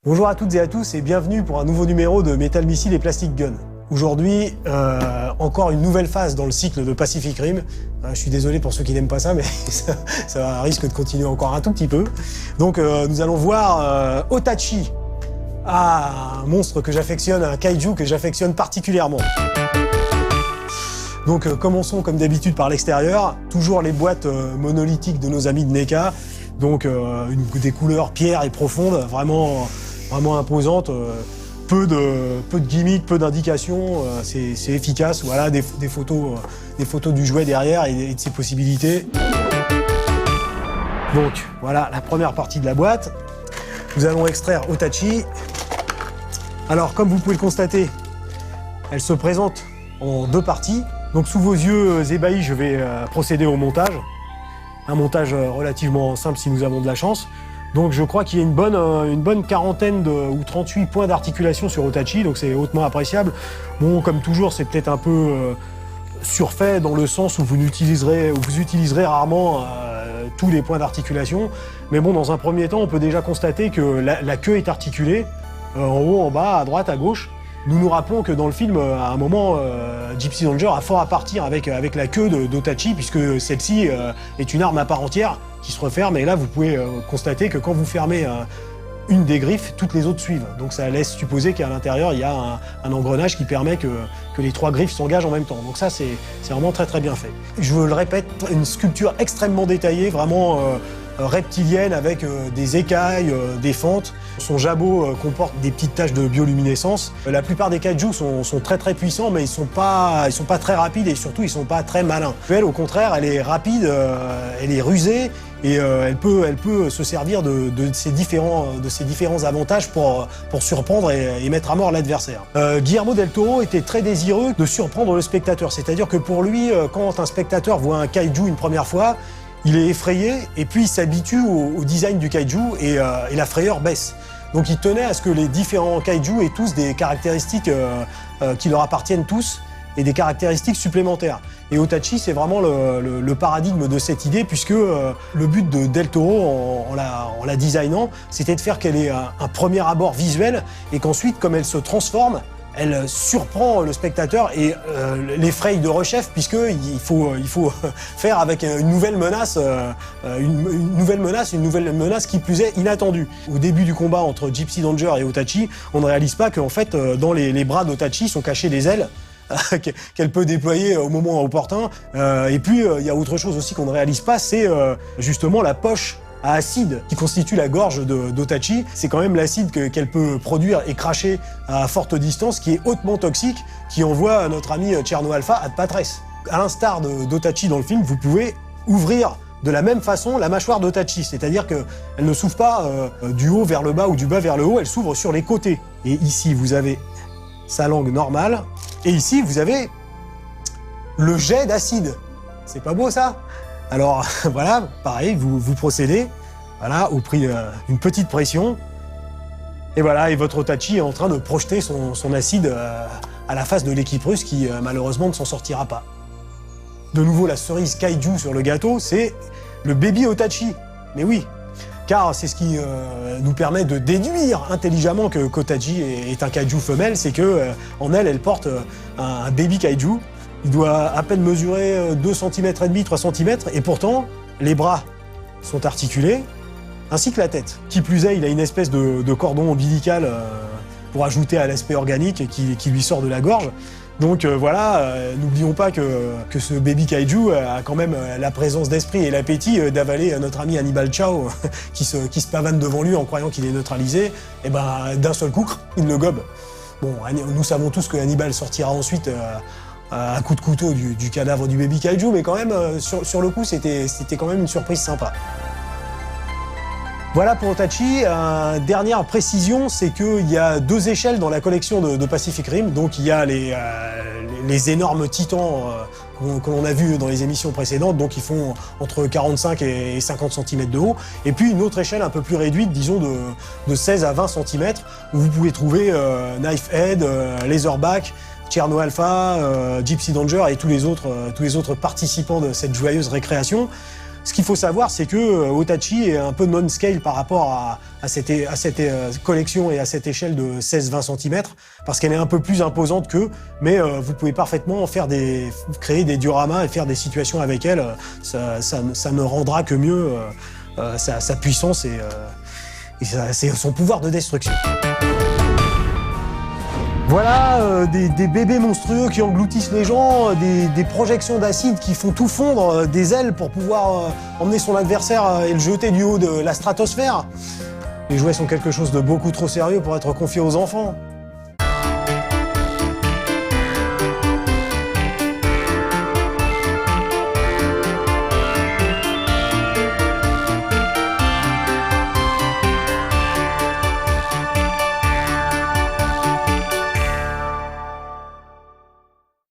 Bonjour à toutes et à tous et bienvenue pour un nouveau numéro de Metal Missile et Plastic Gun. Aujourd'hui, encore une nouvelle phase dans le cycle de Pacific Rim. Je suis désolé pour ceux qui n'aiment pas ça, mais ça risque de continuer encore un tout petit peu. Donc nous allons voir Otachi, un monstre que j'affectionne, un kaiju que j'affectionne particulièrement. Donc commençons comme d'habitude par l'extérieur, toujours les boîtes monolithiques de nos amis de NECA. Donc des couleurs pierre et profondes, vraiment imposantes. Peu de gimmicks, peu d'indications, c'est efficace. Voilà, des photos du jouet derrière et de ses possibilités. Donc voilà la première partie de la boîte. Nous allons extraire Otachi. Alors comme vous pouvez le constater, elle se présente en deux parties. Donc sous vos yeux ébahis, je vais procéder au montage. Un montage relativement simple si nous avons de la chance. Donc je crois qu'il y a une bonne quarantaine ou 38 points d'articulation sur Otachi, donc c'est hautement appréciable. Bon, comme toujours, c'est peut-être un peu surfait dans le sens où vous utiliserez rarement tous les points d'articulation. Mais bon, dans un premier temps, on peut déjà constater que la queue est articulée, en haut, en bas, à droite, à gauche. Nous nous rappelons que dans le film, à un moment, Gypsy Danger a fort à partir avec la queue d'Otachi, puisque celle-ci est une arme à part entière qui se referme. Et là, vous pouvez constater que quand vous fermez une des griffes, toutes les autres suivent. Donc ça laisse supposer qu'à l'intérieur, il y a un engrenage qui permet que les trois griffes s'engagent en même temps. Donc ça, c'est vraiment très très bien fait. Je le répète, une sculpture extrêmement détaillée, vraiment reptilienne, avec des écailles, des fentes. Son jabot comporte des petites taches de bioluminescence. La plupart des kaijus sont très très puissants, mais ils sont pas très rapides et surtout ils sont pas très malins. Elle, au contraire, elle est rapide, elle est rusée et elle peut se servir de ces différents avantages pour surprendre et mettre à mort l'adversaire. Guillermo del Toro était très désireux de surprendre le spectateur, c'est-à-dire que pour lui, quand un spectateur voit un kaiju une première fois, il est effrayé et puis il s'habitue au design du kaiju et la frayeur baisse. Donc il tenait à ce que les différents kaiju aient tous des caractéristiques qui leur appartiennent tous et des caractéristiques supplémentaires. Et Otachi, c'est vraiment le paradigme de cette idée, puisque le but de Del Toro en la designant, c'était de faire qu'elle ait un premier abord visuel et qu'ensuite, comme elle se transforme, elle surprend le spectateur et l'effraie de rechef, puisqu'il faut faire avec une nouvelle menace qui plus est inattendue. Au début du combat entre Gypsy Danger et Otachi, on ne réalise pas qu'en fait, dans les bras d'Otachi sont cachées des ailes qu'elle peut déployer au moment opportun. Et puis, il y a autre chose aussi qu'on ne réalise pas, c'est justement la poche à acide qui constitue la gorge d'Otachi. C'est quand même l'acide qu'elle peut produire et cracher à forte distance, qui est hautement toxique, qui envoie notre ami Tcherno Alpha ad patres. À l'instar d'Otachi dans le film, vous pouvez ouvrir de la même façon la mâchoire d'Otachi, c'est-à-dire qu'elle ne s'ouvre pas du haut vers le bas ou du bas vers le haut, elle s'ouvre sur les côtés. Et ici, vous avez sa langue normale, et ici, vous avez le jet d'acide. C'est pas beau, ça ? Alors voilà, pareil, vous procédez, voilà, au prix d'une petite pression, et voilà, et votre Otachi est en train de projeter son acide à la face de l'équipe russe qui malheureusement ne s'en sortira pas. De nouveau, la cerise kaiju sur le gâteau, c'est le baby Otachi. Mais oui, car c'est ce qui nous permet de déduire intelligemment que Otachi est un kaiju femelle, c'est que en elle porte un baby kaiju. Il doit à peine mesurer 2 cm et demi, 3 cm, et pourtant, les bras sont articulés, ainsi que la tête. Qui plus est, il a une espèce de cordon ombilical pour ajouter à l'aspect organique qui lui sort de la gorge. Donc voilà, n'oublions pas que ce baby kaiju a quand même la présence d'esprit et l'appétit d'avaler notre ami Hannibal Chao qui se pavane devant lui en croyant qu'il est neutralisé, et ben d'un seul coup, il le gobe. Bon, nous savons tous que Hannibal sortira ensuite à coup de couteau du cadavre du baby kaiju, mais quand même, sur le coup, c'était quand même une surprise sympa. Voilà pour Otachi. Dernière précision, c'est qu'il y a 2 échelles dans la collection de Pacific Rim. Donc il y a les énormes titans que l'on a vus dans les émissions précédentes, donc ils font entre 45 et 50 cm de haut. Et puis une autre échelle un peu plus réduite, disons de 16 à 20 cm, où vous pouvez trouver Knife Head, Laserback, Tcherno Alpha, Gypsy Danger et tous les autres participants de cette joyeuse récréation. Ce qu'il faut savoir, c'est que Hitachi est un peu non-scale par rapport à cette collection et à cette échelle de 16-20 cm, parce qu'elle est un peu plus imposante qu'eux, mais vous pouvez parfaitement créer des dioramas et faire des situations avec elle. Ça ne rendra que mieux sa puissance et son pouvoir de destruction. Voilà, des bébés monstrueux qui engloutissent les gens, des projections d'acide qui font tout fondre, des ailes pour pouvoir emmener son adversaire et le jeter du haut de la stratosphère. Les jouets sont quelque chose de beaucoup trop sérieux pour être confiés aux enfants.